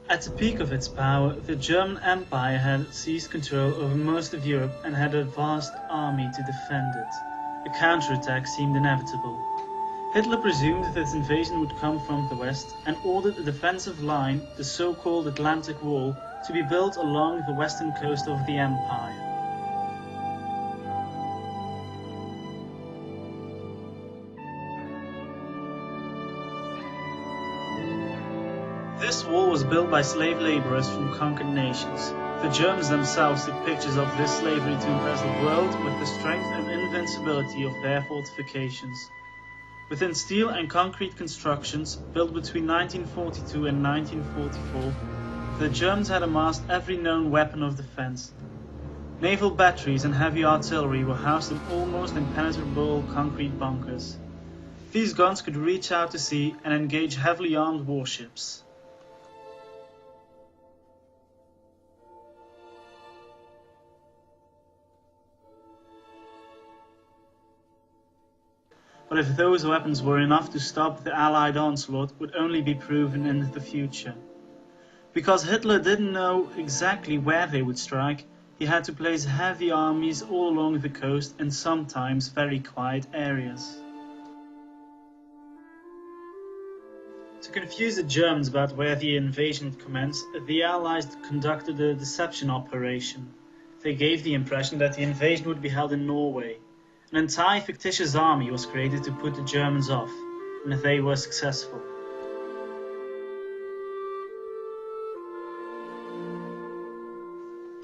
At the peak of its power, the German Empire had seized control over most of Europe and had a vast army to defend it. A counterattack seemed inevitable. Hitler presumed that this invasion would come from the west and ordered a defensive line, the so-called Atlantic Wall, to be built along the western coast of the empire. This wall was built by slave laborers from conquered nations. The Germans themselves took pictures of this slavery to impress the world with the strength and invincibility of their fortifications. Within steel and concrete constructions built between 1942 and 1944, the Germans had amassed every known weapon of defense. Naval batteries and heavy artillery were housed in almost impenetrable concrete bunkers. These guns could reach out to sea and engage heavily armed warships. But if those weapons were enough to stop the Allied onslaught would only be proven in the future. Because Hitler didn't know exactly where they would strike, he had to place heavy armies all along the coast in sometimes very quiet areas. To confuse the Germans about where the invasion would commence, the Allies conducted a deception operation. They gave the impression that the invasion would be held in Norway. An entire fictitious army was created to put the Germans off, and they were successful.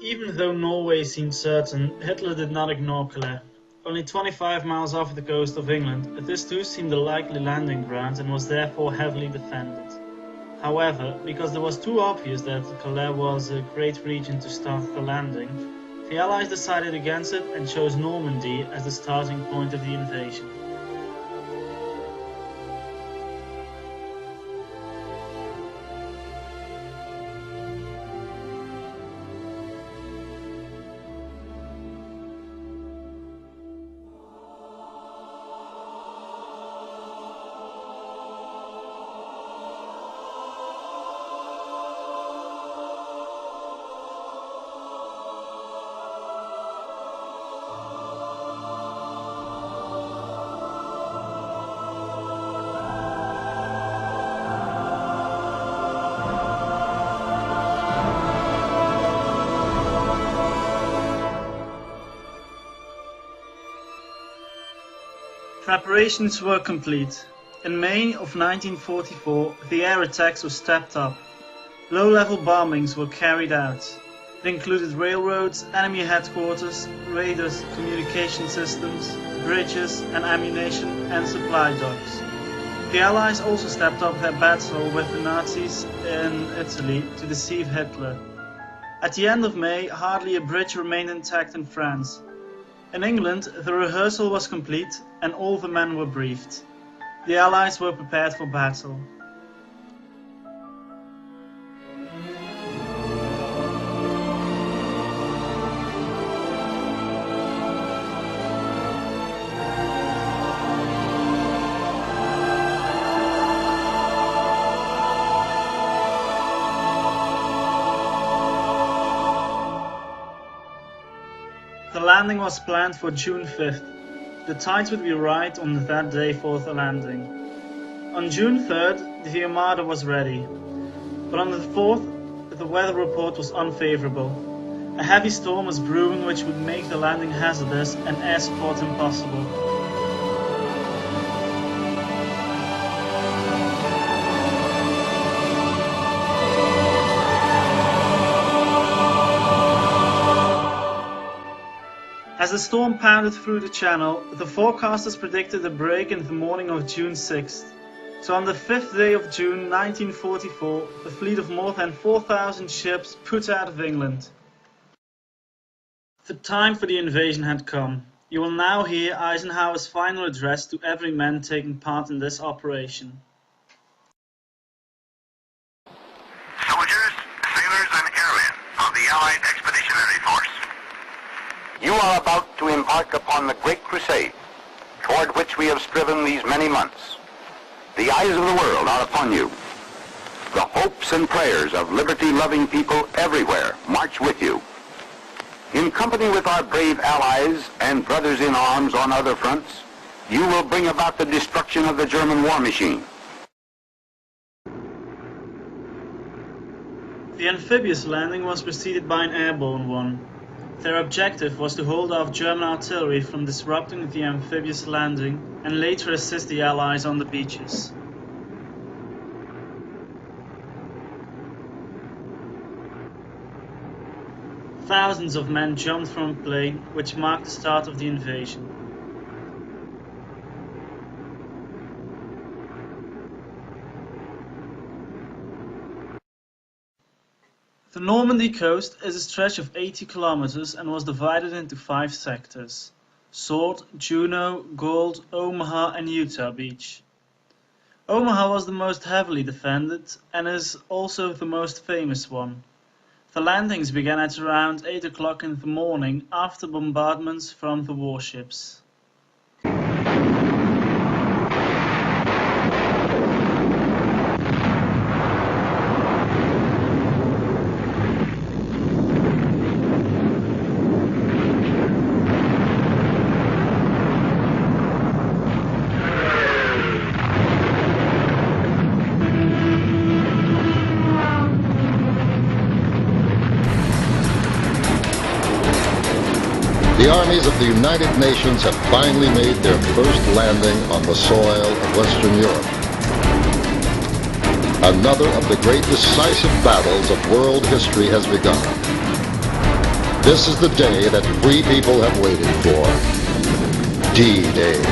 Even though Norway seemed certain, Hitler did not ignore Calais. Only 25 miles off the coast of England, this too seemed a likely landing ground and was therefore heavily defended. However, because it was too obvious that Calais was a great region to start the landing, the Allies decided against it and chose Normandy as the starting point of the invasion. Preparations were complete. In May of 1944, the air attacks were stepped up. Low-level bombings were carried out. It included railroads, enemy headquarters, radars, communication systems, bridges and ammunition and supply docks. The Allies also stepped up their battle with the Nazis in Italy to deceive Hitler. At the end of May, hardly a bridge remained intact in France. In England, the rehearsal was complete and all the men were briefed. The Allies were prepared for battle. The landing was planned for June 5th. The tides would be right on that day for the landing. On June 3rd, the Armada was ready. But on the 4th, the weather report was unfavorable. A heavy storm was brewing which would make the landing hazardous and air support impossible. As the storm pounded through the channel, the forecasters predicted a break in the morning of June 6th. So on the 5th day of June 1944, a fleet of more than 4,000 ships put out of England. The time for the invasion had come. You will now hear Eisenhower's final address to every man taking part in this operation. Soldiers, sailors and airmen of the Allied Expeditionary Force. You are about to embark upon the great crusade toward which we have striven these many months. The eyes of the world are upon you. The hopes and prayers of liberty-loving people everywhere march with you. In company with our brave allies and brothers in arms on other fronts, you will bring about the destruction of the German war machine. The amphibious landing was preceded by an airborne one. Their objective was to hold off German artillery from disrupting the amphibious landing and later assist the Allies on the beaches. Thousands of men jumped from a plane, which marked the start of the invasion. The Normandy coast is a stretch of 80 kilometers and was divided into 5 sectors: Sword, Juno, Gold, Omaha and Utah Beach. Omaha was the most heavily defended and is also the most famous one. The landings began at around 8 o'clock in the morning after bombardments from the warships. The armies of the United Nations have finally made their first landing on the soil of Western Europe. Another of the great decisive battles of world history has begun. This is the day that free people have waited for. D-Day.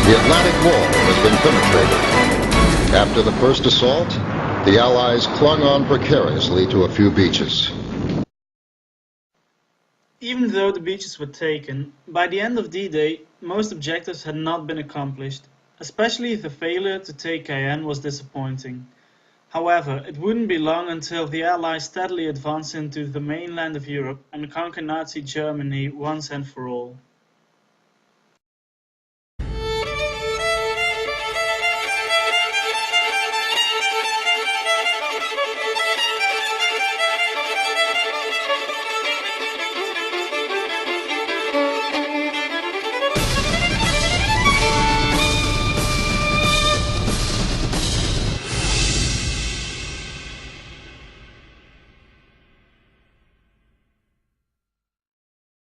The Atlantic Wall has been penetrated. After the first assault, the Allies clung on precariously to a few beaches. Even though the beaches were taken, by the end of D-Day, most objectives had not been accomplished. Especially the failure to take Cayenne was disappointing. However, it wouldn't be long until the Allies steadily advanced into the mainland of Europe and conquered Nazi Germany once and for all.